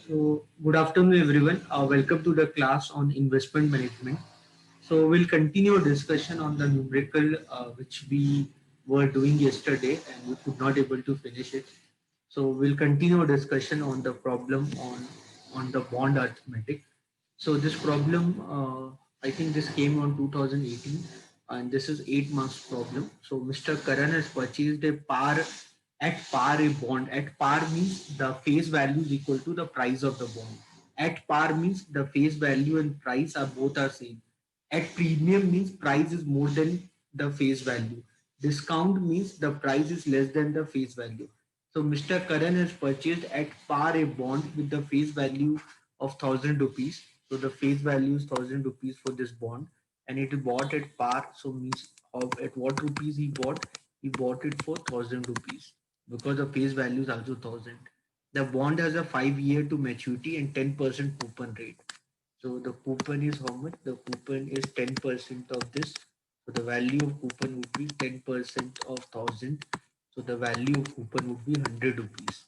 So, good afternoon, everyone. Welcome to the class on investment management. So, we'll continue our discussion on the numerical which we were doing yesterday and we could not able to finish it. So, we'll continue our discussion on the problem on the bond arithmetic. So, this problem, I think this came on 2018 and this is 8 months problem. So, Mr. Karan has purchased a par a bond. At par means the face value is equal to the price of the bond. At par means the face value and price are both are same. At premium means price is more than the face value. Discount means the price is less than the face value. So Mr. Karan has purchased at par a bond with the face value of 1000 rupees. So the face value is 1000 rupees for this bond, and it is bought at par. So means at what rupees he bought? He bought it for 1000 rupees because the face value is also 1000. The bond has a 5 year to maturity and 10% coupon rate. So the coupon is how much? The coupon is 10% of this. So the value of coupon would be 10% of 1000. So the value of coupon would be 100 rupees.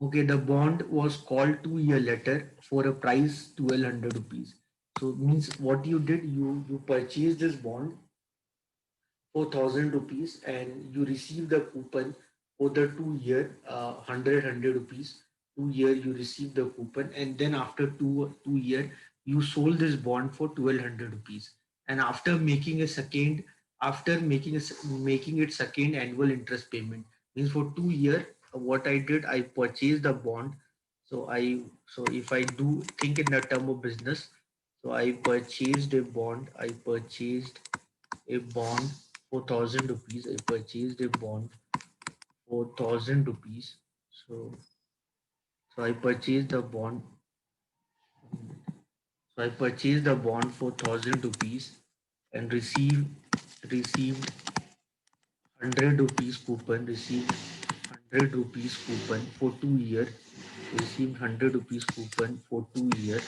Okay, the bond was called 2 year later for a price 1200 rupees. So means what you did, you purchased this bond for 1000 rupees and you receive the coupon for the 2 year 100 rupees. 2 year you receive the coupon, and then after two year you sold this bond for 1200 rupees. And after making a second, after making making it second annual interest payment, means for 2 year what I did, I purchased the bond. So if I do think in the term of business, so I purchased a bond. I purchased a bond for 1000 rupees. I purchased a bond for 1000 rupees. So so I purchased the bond. So I purchased the bond for 1000 rupees and received 100 rupees coupon. Received 100 rupees coupon for 2 year. Received 100 rupees coupon for 2 year.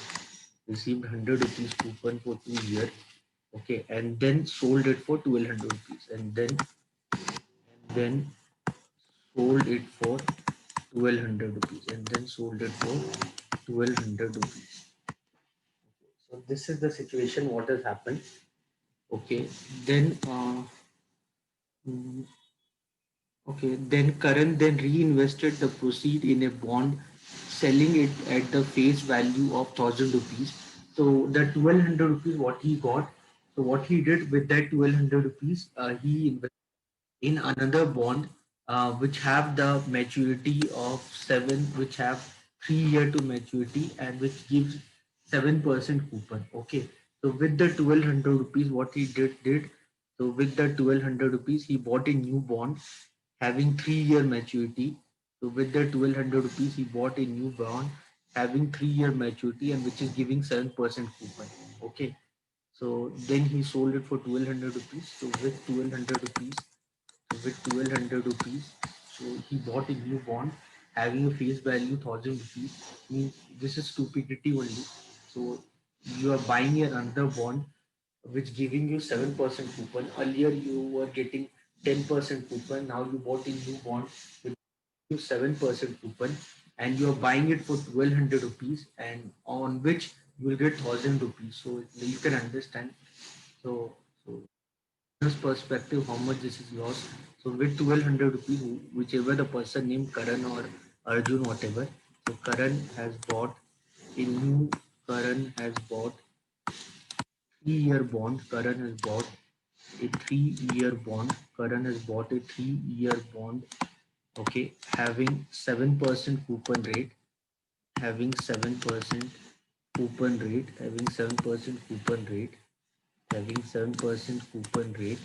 Received 100 rupees coupon for 2 year. Okay, and then sold it for 1200 rupees. And then sold it for 1200 rupees, and then sold it for 1200 rupees. So this is the situation what has happened. Okay, then mm, okay, then Karan then reinvested the proceed in a bond, selling it at the face value of 1000 rupees. So the 1200 rupees what he got. So what he did with that 1200 rupees, he invested in another bond which have the maturity of 7, which have 3 year to maturity and which gives 7% coupon. Okay, so with the 1200 rupees what he did, so with the 1200 rupees he bought a new bond having 3 year maturity. So with the 1200 rupees he bought a new bond having 3 year maturity and which is giving 7% coupon. Okay, so then he sold it for 1200 rupees. So with 1200 rupees, so he bought a new bond having a face value 1000 rupees. Means this is stupidity only. So you are buying another bond which giving you 7% coupon. Earlier you were getting 10% coupon. Now you bought a new bond with you 7% coupon, and you are buying it for 1200 rupees, and on which you will get 1000 rupees. So you can understand. So business perspective, how much this is lost. So with 1200 rupees, whichever the person named Karan or Arjun, whatever. So Karan has bought 3 year bond. Karan has bought a 3 year bond. Karan has bought a 3 year bond. Okay, having 7% coupon rate, having 7% coupon rate, having 7% coupon rate, having 7% coupon rate,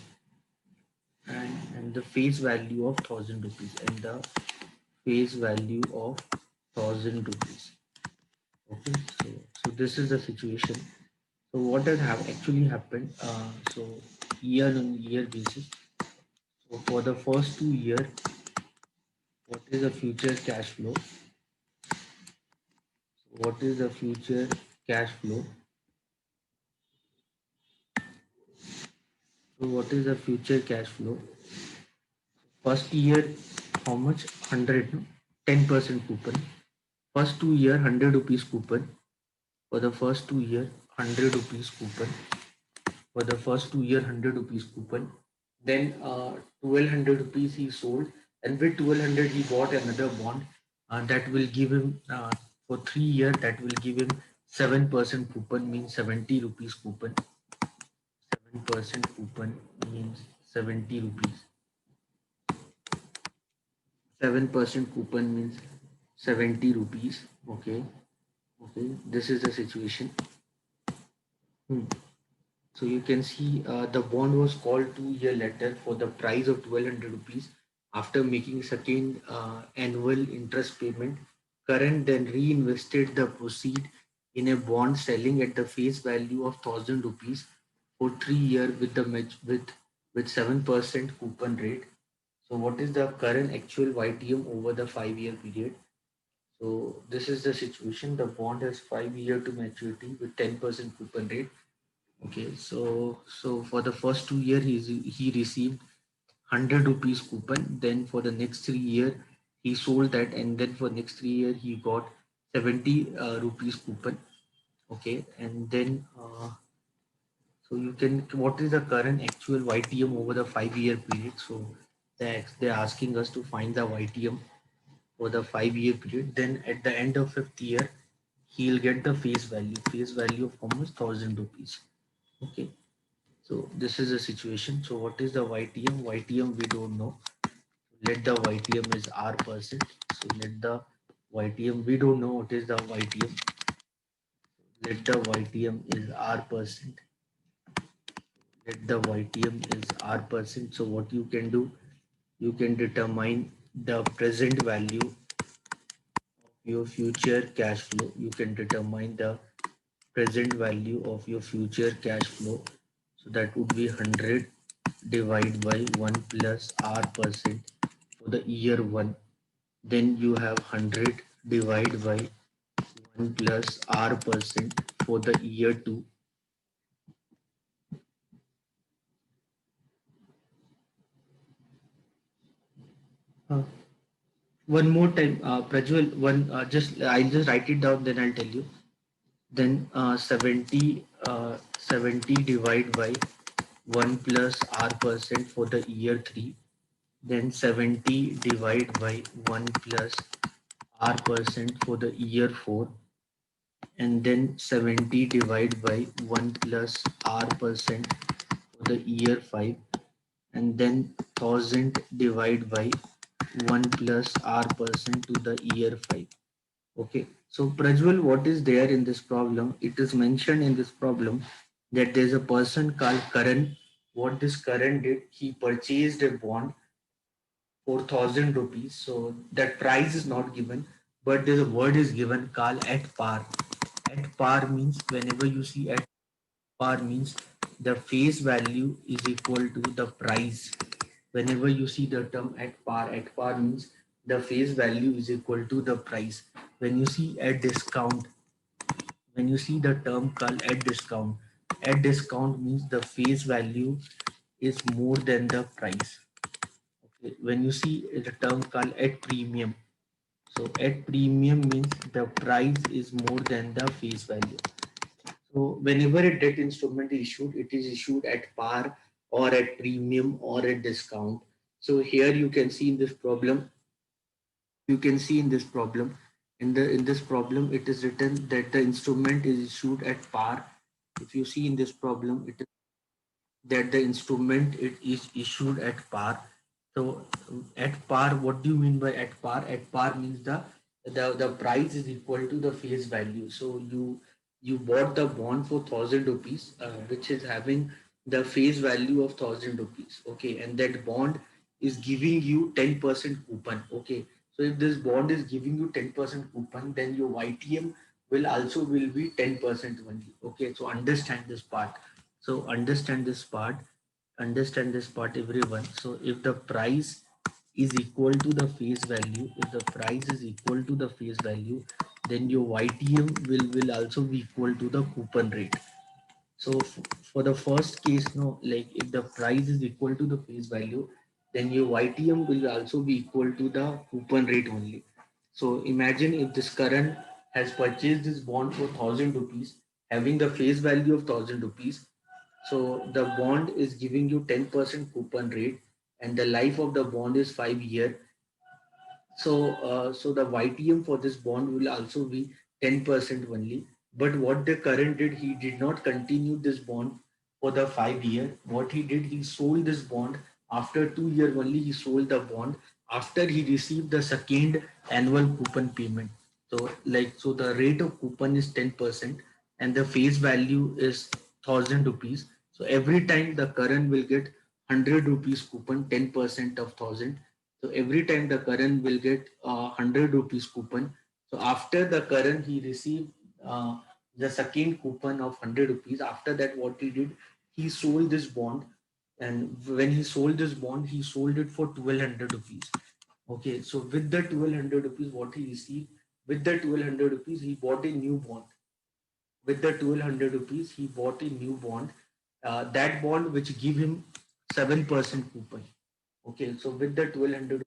and the face value of 1000 rupees, and the face value of 1000 rupees. Okay, so this is the situation. So what has actually happened? So year on year basis. So for the first 2 year, what is the future cash flow? So what is the future cash flow? So what is the future cash flow? First year, how much? 100, no? 10% coupon. first 2 year 100 rupees coupon. For the first 2 year 100 rupees coupon. For the first 2 year 100 rupees coupon. Then 1200 rupees he sold, and with 1200 he bought another bond that will give him for 3 year, that will give him 7% coupon, means 70 rupees coupon. 7% coupon means 70 rupees. 7% coupon means 70 rupees. Okay. Okay. This is the situation. So you can see the bond was called 2 year later for the price of 1200 rupees. After making second annual interest payment, Current then reinvested the proceed in a bond selling at the face value of 1000 rupees for 3 year with the with 7% coupon rate. So what is the current actual YTM over the 5 year period? So this is the situation. The bond has 5 year to maturity with 10% coupon rate. Okay, so for the first 2 year he received 100 rupees coupon. Then for the next 3 year he sold that, and then for next 3 year he got 70 rupees coupon. Okay, and then so you can, what is the current actual YTM over the 5 year period? So they're asking us to find the YTM for the 5 year period. Then at the end of fifth year he'll get the face value of how much? 1000 rupees. Okay. So this is the situation. So what is the YTM? YTM we don't know. Let the YTM is R%. So let the YTM, we don't know what is the YTM. Let the YTM is R%. Let the YTM is R%. So what you can do, you can determine the present value of your future cash flow. You can determine the present value of your future cash flow. So that would be 100 divided by 1 plus R% for the year 1. Then you have 100 divided by 1 plus R% for the year 2. Uh, one more time, Prajwal, I'll just write it down, then I'll tell you. Then 70 divided by 1 plus R% for the year 3. Then 70 divided by 1 plus R% for the year 4. And then 70 divided by 1 plus R% for the year 5. And then 1000 divided by 1 plus R% to the year 5. Okay, so Prajwal, what is there in this problem? It is mentioned in this problem that there's a person called Karan. What this Karan did, he purchased a bond for 1000 rupees. So that price is not given, but there's a word is given called at par. At par means, whenever you see at par means the face value is equal to the price. Whenever you see the term at par means the face value is equal to the price. When you see at discount, when you see the term called at discount means the face value is more than the price. Okay. When you see the term called at premium, so at premium means the price is more than the face value. So whenever a debt instrument is issued, it is issued at par or at premium or at discount. So here you can see in this problem, you can see in this problem, in this problem, it is written that the instrument is issued at par. If you see in this problem, it is that the instrument it is issued at par. So at par, what do you mean by at par? At par means the price is equal to the face value. So you bought the bond for 1000 rupees, which is having the face value of 1000 rupees. Okay, and that bond is giving you 10% coupon. Okay, so if this bond is giving you 10% coupon, then your YTM will be 10% only. Okay, so understand this part. So understand this part, everyone. So if the price is equal to the face value, if the price is equal to the face value, then your YTM will also be equal to the coupon rate. So for the first case, no, like if the price is equal to the face value, then your YTM will also be equal to the coupon rate only. So imagine if this Karan has purchased this bond for 1,000 rupees, having the face value of 1,000 rupees. So the bond is giving you 10% coupon rate, and the life of the bond is 5 year. So the YTM for this bond will also be 10% only. But what the current did, he did not continue this bond for the 5 year. What he did, he sold this bond after 2 year only. He sold the bond after he received the second annual coupon payment. So the rate of coupon is 10% and the face value is 1,000 rupees. So every time the current will get 100 rupees coupon, 10% of 1,000. So every time the Karan will get 100 rupees coupon. So after the Karan, he received the second coupon of 100 rupees. After that, what he did, he sold this bond. And when he sold this bond, he sold it for 1,200 rupees. Okay, so with the 1,200 rupees, what he received, with the 1,200 rupees, he bought a new bond. With the 1,200 rupees, he bought a new bond. That bond which give him 7% coupon. Okay, so with the 1,200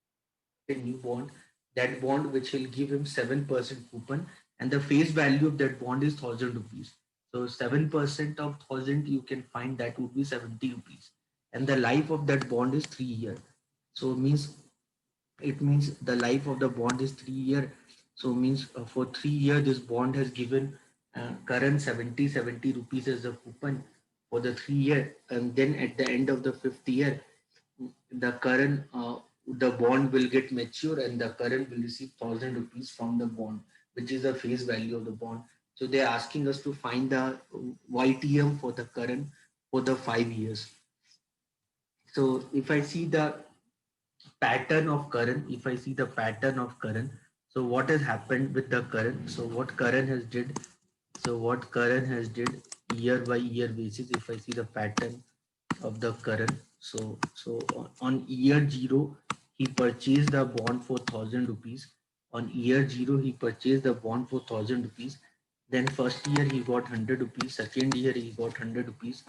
a new bond, that bond which will give him 7% coupon, and the face value of that bond is 1,000 rupees. So 7% of 1,000 you can find that would be 70 rupees, and the life of that bond is 3 years. So it means the life of the bond is 3 year. So means for 3 year this bond has given current 70 rupees as a coupon for the 3 year, and then at the end of the fifth year the current the bond will get mature and the current will receive 1,000 rupees from the bond, which is the face value of the bond. So they're asking us to find the YTM for the current for the 5 years. So if I see the pattern of current, if I see the pattern of current, so what has happened with the current? So what current has did? So what current has did year by year basis? If I see the pattern of the current, so on year zero he purchased the bond for 1,000 rupees. On year zero he purchased the bond for 1,000 rupees. Then first year he got 100 rupees. Second year he got 100 rupees.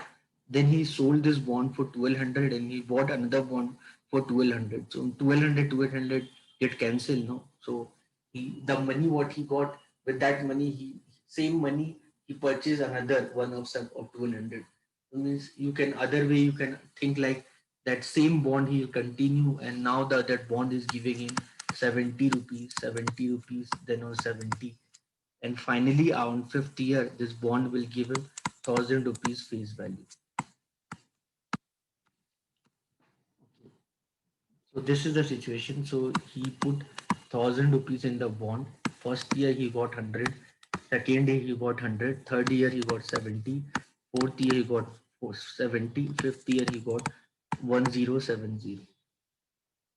Then he sold this bond for 1,200 and he bought another bond for 1,200. So 1,200, 1,200 get cancelled, no? So the money what he got, with that money, same money he purchased another one of 1,200. Means you can other way you can think like that same bond he will continue, and now that bond is giving him 70 rupees, 70 rupees, then on 70, and finally on fifth year this bond will give him 1,000 rupees face value. So this is the situation. So he put 1,000 rupees in the bond. First year he got 100. Second year he got 100. Third year he got 70. Fourth year he got 70. Fifth year he got 1,070.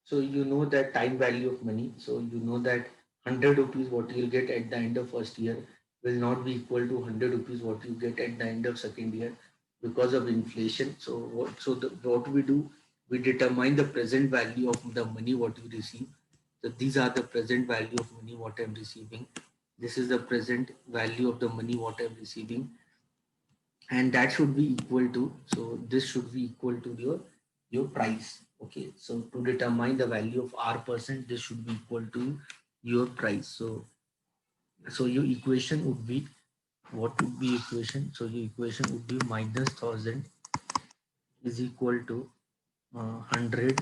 So you know that time value of money. So you know that 100 rupees what you'll get at the end of first year will not be equal to 100 rupees what you get at the end of second year because of inflation. What we do, we determine the present value of the money what you receive. So these are the present value of money what I'm receiving. This is the present value of the money what I'm receiving, and that should be equal to, so this should be equal to your price. Okay, so to determine the value of R%, this should be equal to your price. So your equation would be, what would be equation? So your equation would be minus 1,000 is equal to 100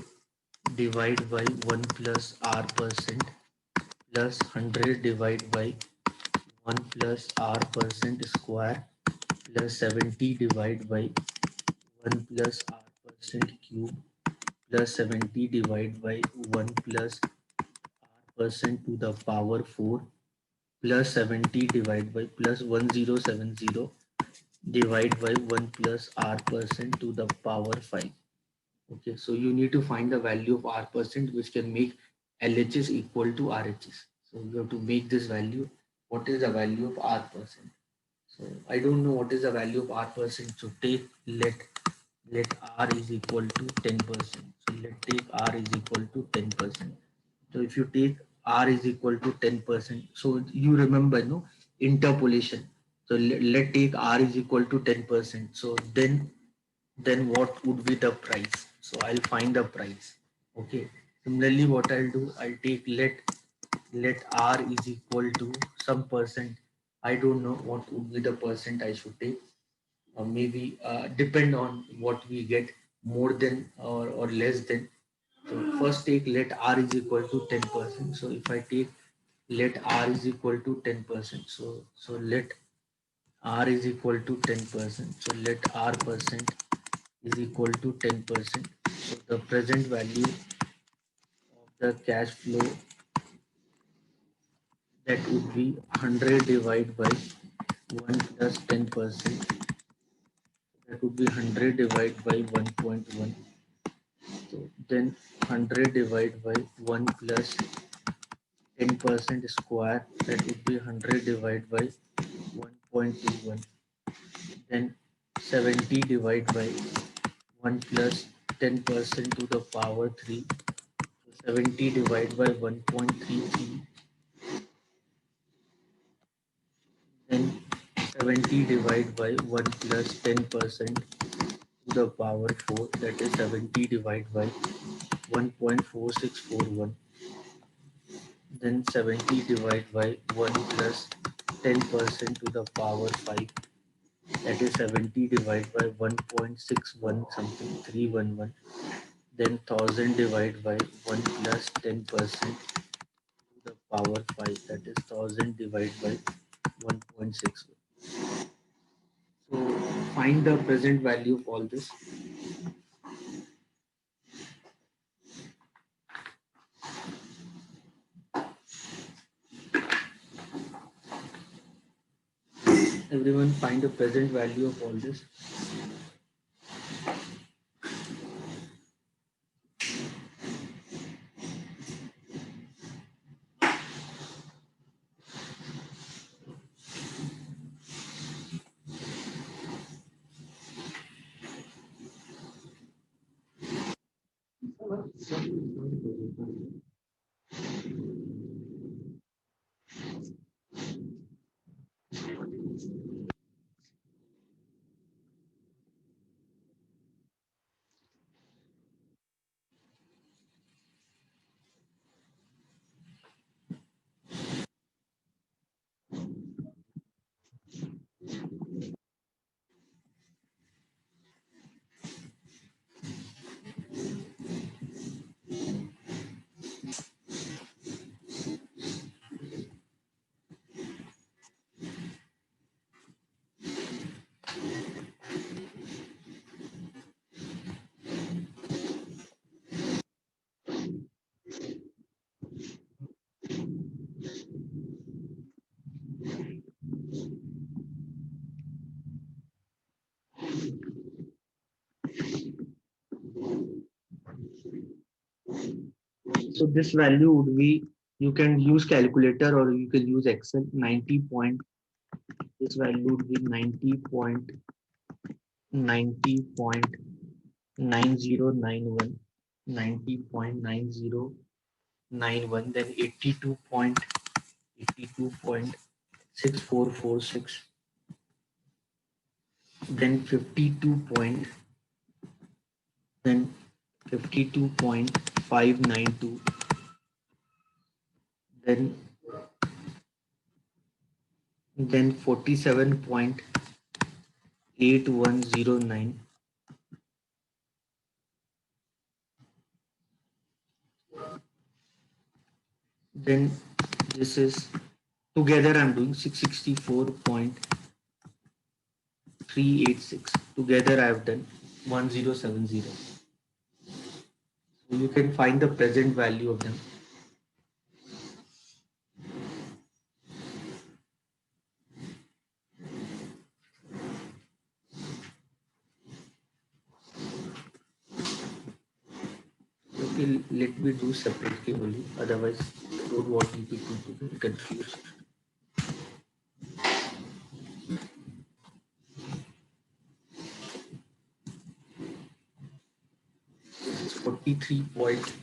divided by 1 plus R% plus 100 divided by 1 plus R% square plus 70 divided by 1 plus R% cube plus 70 divided by 1 plus R% to the power 4 plus 70 divided by plus 1070 divided by 1 plus R% to the power 5. Okay, so you need to find the value of R% which can make LHS equal to RHS. So you have to make this value. What is the value of R%? So I don't know what is the value of R%. So let R is equal to 10%. So let take R is equal to 10%. So if you take R is equal to 10%, so you remember, no, interpolation. So let take R is equal to 10%. So then what would be the price? So I'll find the price. Okay. Similarly, what I'll do, I'll take let r is equal to some percent. I don't know what would be the percent I should take. Maybe depend on what we get, more than or less than. So first take let r is equal to 10%. So if I take let r is equal to 10%, so let r is equal to 10%. So let r percent is equal to 10%. So the present value of the cash flow, that would be 100 divided by 1 plus 10%. That would be 100 divided by 1.1. So then 100 divided by 1 plus 10% square, that would be 100 divided by 1.21. Then 70 divided by 1 plus 10% to the power 3. So 70 divided by 1.33. Then 70 divided by 1 plus 10% to the power 4. That is 70 divided by 1.4641. Then 70 divided by 1 plus 10% to the power 5. That is 70 divided by 1.61 something 311. Then 1000 divided by 1 plus 10% to the power 5. That is 1000 divided by 1.61. So find the present value of all this. Everyone find the present value of all this. So this value would be, you can use calculator or you can use Excel. 90 point, this value would be 90.90.9091, 90.9091, then 82.6446, then 52 point, then 52.592, then 47.8109, then this is together I'm doing 664.386. Together I have done 1070. So you can find the present value of them. Okay, let me do separately only. Otherwise, I don't want you people to get confused. It's 43 point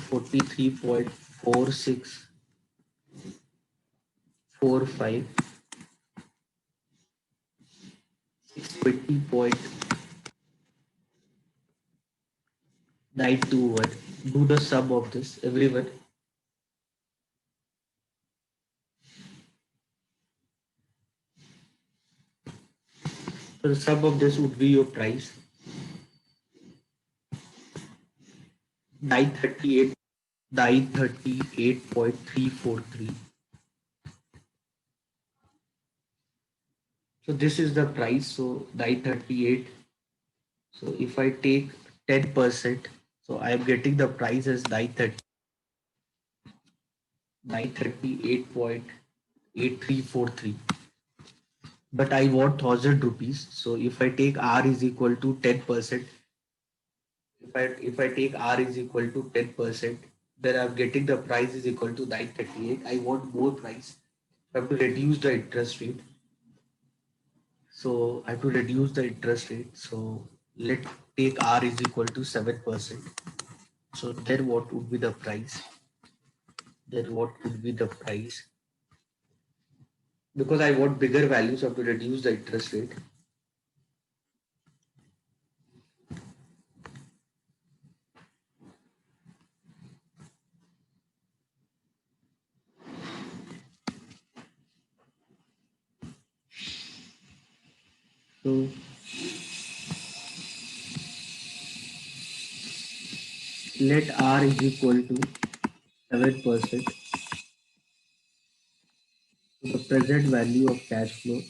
43.4645 20.92. Do the sum of this, everyone. So the sum of this would be your price 938 938.343. So this is the price. So 938. So if I take 10%, so I am getting the price as 938.8343. But I want 1,000 rupees. So if I take R is equal to 10%, if I take R is equal to 10%, then I'm getting the price is equal to 938. I want more price. I have to reduce the interest rate. So I have to reduce the interest rate. So let's take R is equal to 7%. So then what would be the price? Then what would be the price? Because I want bigger values, I have to reduce the interest rate. So let R is equal to 7%. So the present value of cash flow